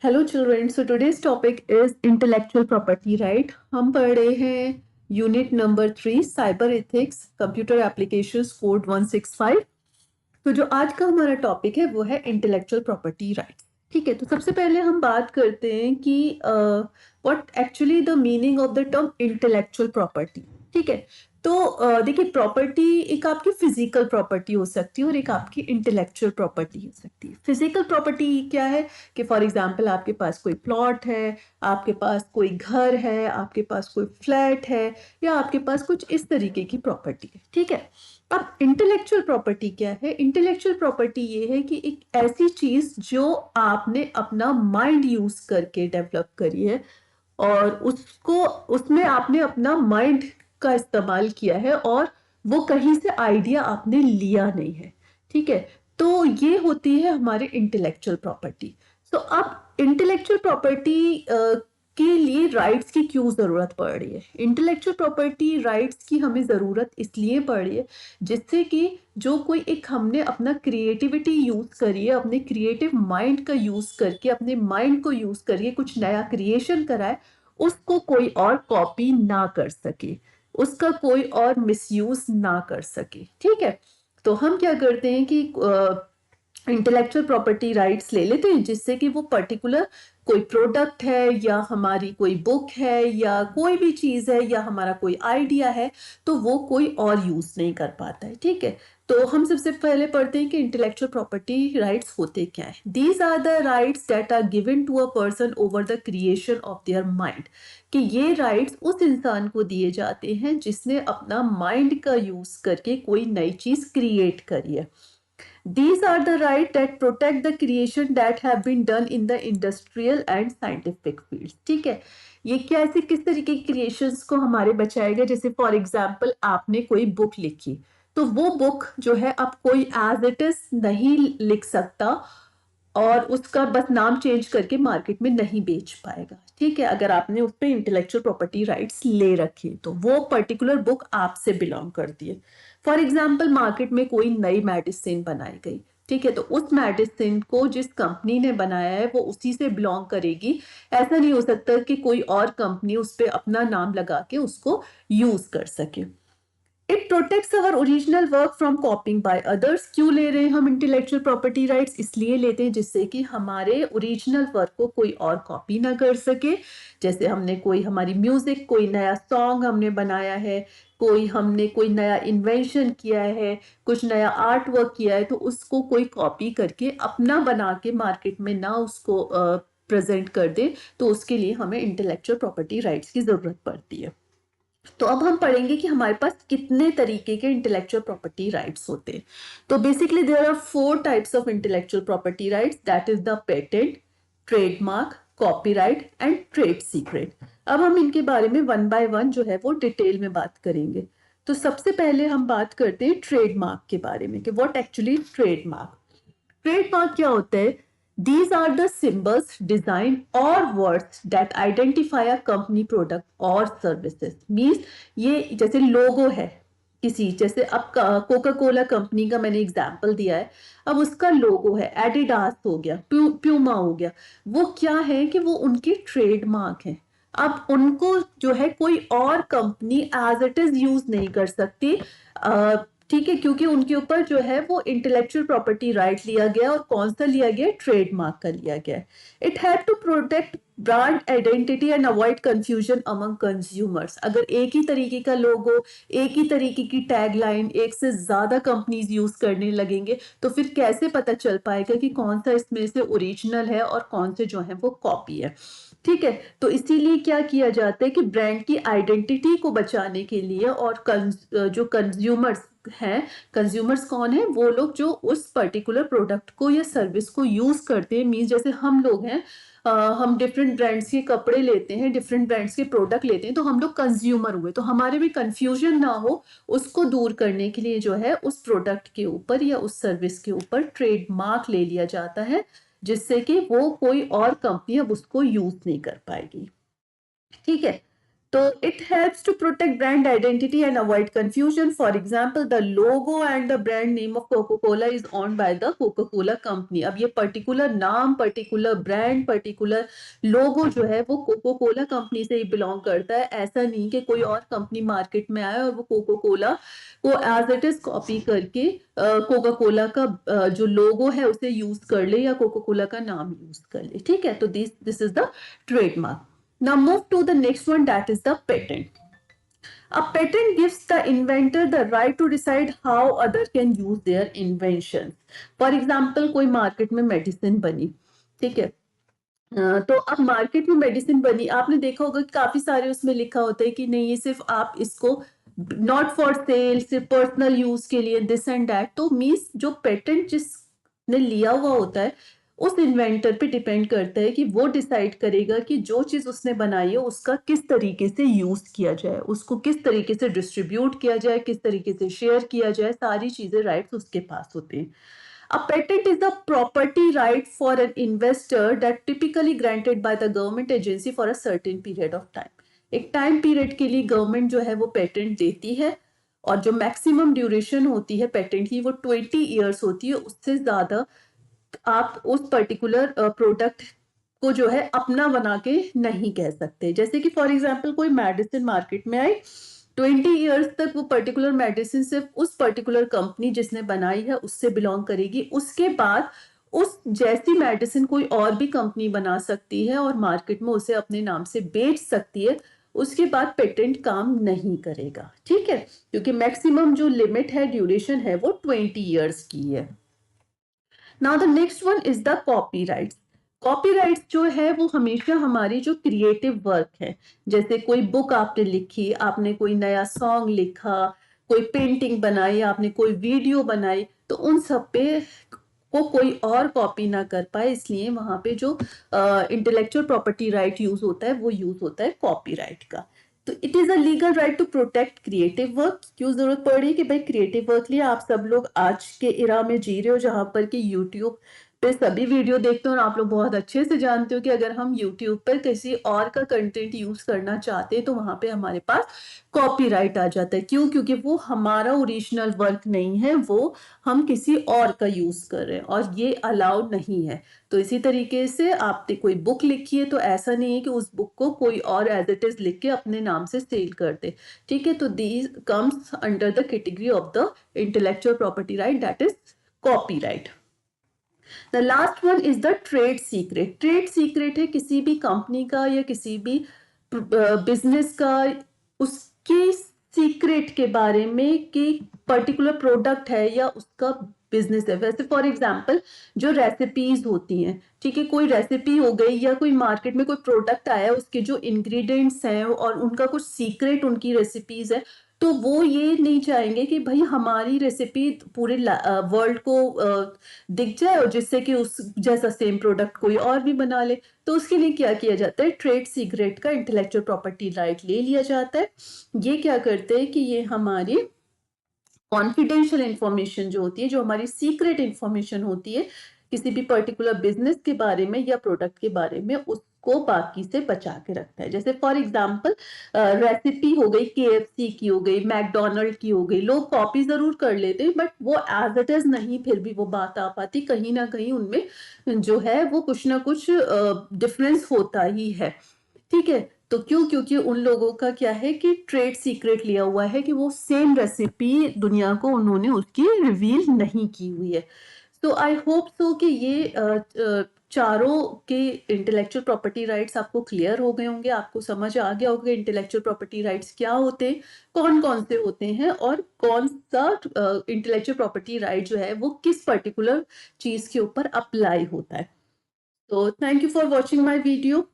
Hello children, so today's topic is intellectual property right. हम पढ़ रहे हैं unit number 3 cyber ethics computer applications code 165। तो जो आज का हमारा टॉपिक है वो है इंटेलेक्चुअल प्रॉपर्टी राइट्स। ठीक है, तो सबसे पहले हम बात करते हैं कि what actually the meaning of the term intellectual property. ठीक है, तो देखिए, प्रॉपर्टी एक आपकी फिजिकल प्रॉपर्टी हो सकती है और एक आपकी इंटेलेक्चुअल प्रॉपर्टी हो सकती है। फिजिकल प्रॉपर्टी क्या है कि फॉर एग्जांपल आपके पास कोई प्लॉट है, आपके पास कोई घर है, आपके पास कोई फ्लैट है, या आपके पास कुछ इस तरीके की प्रॉपर्टी है। ठीक है, अब इंटेलेक्चुअल प्रॉपर्टी क्या है? इंटेलेक्चुअल प्रॉपर्टी ये है कि एक ऐसी चीज जो आपने अपना माइंड यूज करके डेवलप करी है और उसको उसमें आपने अपना माइंड का इस्तेमाल किया है और वो कहीं से आइडिया आपने लिया नहीं है। ठीक है, तो ये होती है हमारे इंटेलेक्चुअल प्रॉपर्टी। तो अब इंटेलेक्चुअल प्रॉपर्टी के लिए राइट्स की क्यों जरूरत पड़ रही है? इंटेलेक्चुअल प्रॉपर्टी राइट्स की हमें जरूरत इसलिए पड़ रही है जिससे कि जो कोई एक हमने अपना क्रिएटिविटी यूज करी है, अपने क्रिएटिव माइंड का यूज करके, अपने माइंड को यूज करके कुछ नया क्रिएशन करा है, उसको कोई और कॉपी ना कर सके, उसका कोई और मिसयूज ना कर सके। ठीक है, तो हम क्या करते हैं कि इंटेलेक्चुअल प्रॉपर्टी राइट्स ले लेते हैं जिससे कि वो पर्टिकुलर कोई प्रोडक्ट है या हमारी कोई बुक है या कोई भी चीज है या हमारा कोई आइडिया है, तो वो कोई और यूज नहीं कर पाता है। ठीक है, तो हम सबसे पहले पढ़ते हैं कि इंटेलेक्चुअल प्रॉपर्टी राइट्स होते क्या है। These are the rights that are given to a person over the creation of their mind. कि ये राइट्स उस इंसान को दिए जाते हैं जिसने अपना माइंड का यूज करके कोई नई चीज क्रिएट करी है। These are the rights that protect the creation that have been done in the industrial and scientific fields। ठीक है, ये क्या ऐसे किस तरीके की क्रिएशंस को हमारे बचाएगा? जैसे फॉर एग्जाम्पल आपने कोई बुक लिखी, तो वो बुक जो है अब कोई एज इट इज नहीं लिख सकता और उसका बस नाम चेंज करके मार्केट में नहीं बेच पाएगा। ठीक है, अगर आपने उस पर इंटेलेक्चुअल प्रॉपर्टी राइट्स ले रखे तो वो पर्टिकुलर बुक आपसे बिलोंग करती है। फॉर एग्जाम्पल मार्केट में कोई नई मेडिसिन बनाई गई, ठीक है, तो उस मेडिसिन को जिस कंपनी ने बनाया है वो उसी से बिलोंग करेगी। ऐसा नहीं हो सकता कि कोई और कंपनी उस पर अपना नाम लगा के उसको यूज कर सके। It protects our original work from कॉपिंग by others. क्यों ले रहे हैं हम इंटेलेक्चुअल प्रॉपर्टी राइट्स? इसलिए लेते हैं जिससे कि हमारे ओरिजिनल वर्क को कोई और कॉपी ना कर सके। जैसे हमने कोई हमारी म्यूजिक, कोई नया सॉन्ग हमने बनाया है, हमने कोई नया इन्वेंशन किया है, कुछ नया आर्ट वर्क किया है, तो उसको कोई कॉपी करके अपना बना के मार्केट में ना उसको प्रेजेंट कर दे, तो उसके लिए हमें इंटेलेक्चुअल प्रॉपर्टी राइट्स की जरूरत पड़ती है। तो अब हम पढ़ेंगे कि हमारे पास कितने तरीके के इंटेलेक्चुअल प्रॉपर्टी राइट्स होते हैं। तो basically there are 4 types of intellectual property rights, that is the patent, trademark, copyright and trade secret. अब हम इनके बारे में वन बाय वन जो है वो डिटेल में बात करेंगे। तो सबसे पहले हम बात करते हैं ट्रेडमार्क के बारे में कि व्हाट एक्चुअली ट्रेडमार्क। ट्रेडमार्क क्या होता है? These are the symbols, design or words that identify a company product or services। Means ये जैसे लोगो है किसी, जैसे अब कोका कोला कंपनी का मैंने एग्जांपल दिया है, अब उसका लोगो है, एडिडास हो गया, प्यूमा हो गया, वो क्या है कि वो उनके ट्रेडमार्क है। अब उनको जो है कोई और company as it is use नहीं कर सकती। ठीक है, क्योंकि उनके ऊपर जो है वो इंटेलेक्चुअल प्रॉपर्टी राइट लिया गया, और कौन सा लिया गया? ट्रेडमार्क का लिया गया। It had to protect brand identity and avoid confusion among consumers. अगर एक ही तरीके का लोगो, एक ही तरीके की टैगलाइन एक से ज्यादा कंपनीज यूज करने लगेंगे तो फिर कैसे पता चल पाएगा कि कौन सा इसमें से ओरिजिनल है और कौन से जो है वो कॉपी है। ठीक है, तो इसीलिए क्या किया जाता है कि ब्रांड की आइडेंटिटी को बचाने के लिए, और जो कंज्यूमर्स हैं, कंज्यूमर्स कौन है? वो लोग जो उस पर्टिकुलर प्रोडक्ट को या सर्विस को यूज करते हैं। मीन जैसे हम लोग हैं, हम डिफरेंट ब्रांड्स के कपड़े लेते हैं, डिफरेंट ब्रांड्स के प्रोडक्ट लेते हैं, तो हम लोग कंज्यूमर हुए, तो हमारे में कंफ्यूजन ना हो उसको दूर करने के लिए जो है उस प्रोडक्ट के ऊपर या उस सर्विस के ऊपर ट्रेडमार्क ले लिया जाता है, जिससे कि वो कोई और कंपनी अब उसको यूज नहीं कर पाएगी। ठीक है, So it helps to protect brand identity and avoid confusion. For example, the logo and the brand name of Coca-Cola is owned by the Coca-Cola company. अब ये particular नाम, particular brand, particular logo जो है वो Coca-Cola company से ही belong करता है. ऐसा नहीं कि कोई और company market में आए और वो Coca-Cola को as it is copy करके Coca-Cola का जो logo है उसे use कर ले या Coca-Cola का नाम use कर ले. ठीक है, तो this is the trademark. Now move to the next one, that is the patent. A patent gives the inventor the right to decide how other can use their invention. For example, कोई market में medicine बनी, ठीक है, तो अब market में medicine बनी, आपने देखा होगा कि काफी सारे उसमें लिखा होता है कि नहीं ये सिर्फ आप इसको नॉट फॉर सेल, सिर्फ पर्सनल यूज के लिए, दिस एंड दैट. तो मीन्स जो पेटेंट जिसने लिया हुआ होता है उस इन्वेंटर पे डिपेंड करता है कि वो डिसाइड करेगा कि जो चीज उसने बनाई है उसका किस तरीके से यूज किया जाए, उसको किस तरीके से डिस्ट्रीब्यूट किया जाए, किस तरीके से शेयर किया जाए, सारी चीजें राइट्स उसके पास होते हैं. A patent is the property right for an investor that typically granted by the government agency for a certain period of time. एक टाइम पीरियड के लिए गवर्नमेंट जो है वो पेटेंट देती है और जो मैक्सिमम ड्यूरेशन होती है पेटेंट की वो 20 ईयर्स होती है. उससे ज्यादा आप उस पर्टिकुलर प्रोडक्ट को जो है अपना बना के नहीं कह सकते. जैसे कि फॉर एग्जांपल कोई मेडिसिन मार्केट में आई, 20 ईयर्स तक वो पर्टिकुलर मेडिसिन सिर्फ उस पर्टिकुलर कंपनी जिसने बनाई है उससे बिलोंग करेगी. उसके बाद उस जैसी मेडिसिन कोई और भी कंपनी बना सकती है और मार्केट में उसे अपने नाम से बेच सकती है. उसके बाद पेटेंट काम नहीं करेगा. ठीक है, क्योंकि मैक्सिमम जो लिमिट है, ड्यूरेशन है, वो 20 ईयर्स की है. Now the next one is the copyrights. Copyrights जो है वो हमेशा हमारी जो क्रिएटिव वर्क है, जैसे कोई बुक आपने लिखी, आपने कोई नया सॉन्ग लिखा, कोई पेंटिंग बनाई, आपने कोई वीडियो बनाई, तो उन सब पे को कोई और कॉपी ना कर पाए, इसलिए वहां पे जो इंटेलेक्चुअल प्रॉपर्टी राइट यूज होता है वो यूज होता है कॉपीराइट का. तो it is a legal right to protect creative work. क्यों जरूरत पड़ी कि भाई क्रिएटिव वर्क लिए आप सब लोग आज के इरा में जी रहे हो जहां पर कि यूट्यूब पे सभी वीडियो देखते हो और आप लोग बहुत अच्छे से जानते हो कि अगर हम यूट्यूब पर किसी और का कंटेंट यूज करना चाहते हैं तो वहां पे हमारे पास कॉपीराइट आ जाता है. क्यों? क्योंकि वो हमारा ओरिजिनल वर्क नहीं है, वो हम किसी और का यूज कर रहे हैं और ये अलाउड नहीं है. तो इसी तरीके से आपने कोई बुक लिखी है तो ऐसा नहीं है कि उस बुक को कोई और एज इट इज लिख के अपने नाम से सेल कर दे. ठीक है, तो these comes under the category of the intellectual property right, that is copyright. The last one is the trade secret. Trade secret है किसी भी कंपनी का या किसी भी बिजनेस का उसके सीक्रेट के बारे में कि पर्टिकुलर प्रोडक्ट है या उसका बिजनेस है. वैसे फॉर एग्जांपल जो रेसिपीज होती हैं, ठीक है, कोई रेसिपी हो गई या कोई मार्केट में कोई प्रोडक्ट आया, उसके जो इंग्रेडिएंट्स हैं और उनका कुछ सीक्रेट उनकी रेसिपीज है, तो वो ये नहीं चाहेंगे कि भाई हमारी रेसिपी पूरे वर्ल्ड को दिख जाए और जिससे कि उस जैसा सेम प्रोडक्ट कोई और भी बना ले. तो उसके लिए क्या किया जाता है, ट्रेड सीक्रेट का इंटेलेक्चुअल प्रॉपर्टी राइट ले लिया जाता है. ये क्या करते हैं कि ये हमारी कॉन्फिडेंशियल इंफॉर्मेशन जो होती है, जो हमारी सीक्रेट इंफॉर्मेशन होती है किसी भी पर्टिकुलर बिजनेस के बारे में या प्रोडक्ट के बारे में, उसको बाकी से बचा के रखता है. जैसे फॉर एग्जांपल रेसिपी हो गई, KFC की हो गई, मैकडोनल्ड की हो गई, लोग कॉपी जरूर कर लेते हैं बट वो एज इट इज नहीं, फिर भी वो बात आ पाती, कहीं ना कहीं उनमें जो है वो कुछ ना कुछ डिफरेंस होता ही है. ठीक है, तो क्यों? क्योंकि उन लोगों का क्या है कि ट्रेड सीक्रेट लिया हुआ है कि वो सेम रेसिपी दुनिया को उन्होंने उसकी रिवील नहीं की हुई है. सो आई होप सो कि ये चारों के इंटेलेक्चुअल प्रॉपर्टी राइट्स आपको क्लियर हो गए होंगे, आपको समझ आ गया होगा इंटेलेक्चुअल प्रॉपर्टी राइट्स क्या होते हैं, कौन कौन से होते हैं और कौन सा इंटेलेक्चुअल प्रॉपर्टी राइट जो है वो किस पर्टिकुलर चीज के ऊपर अप्लाई होता है. तो thank you for watching my video.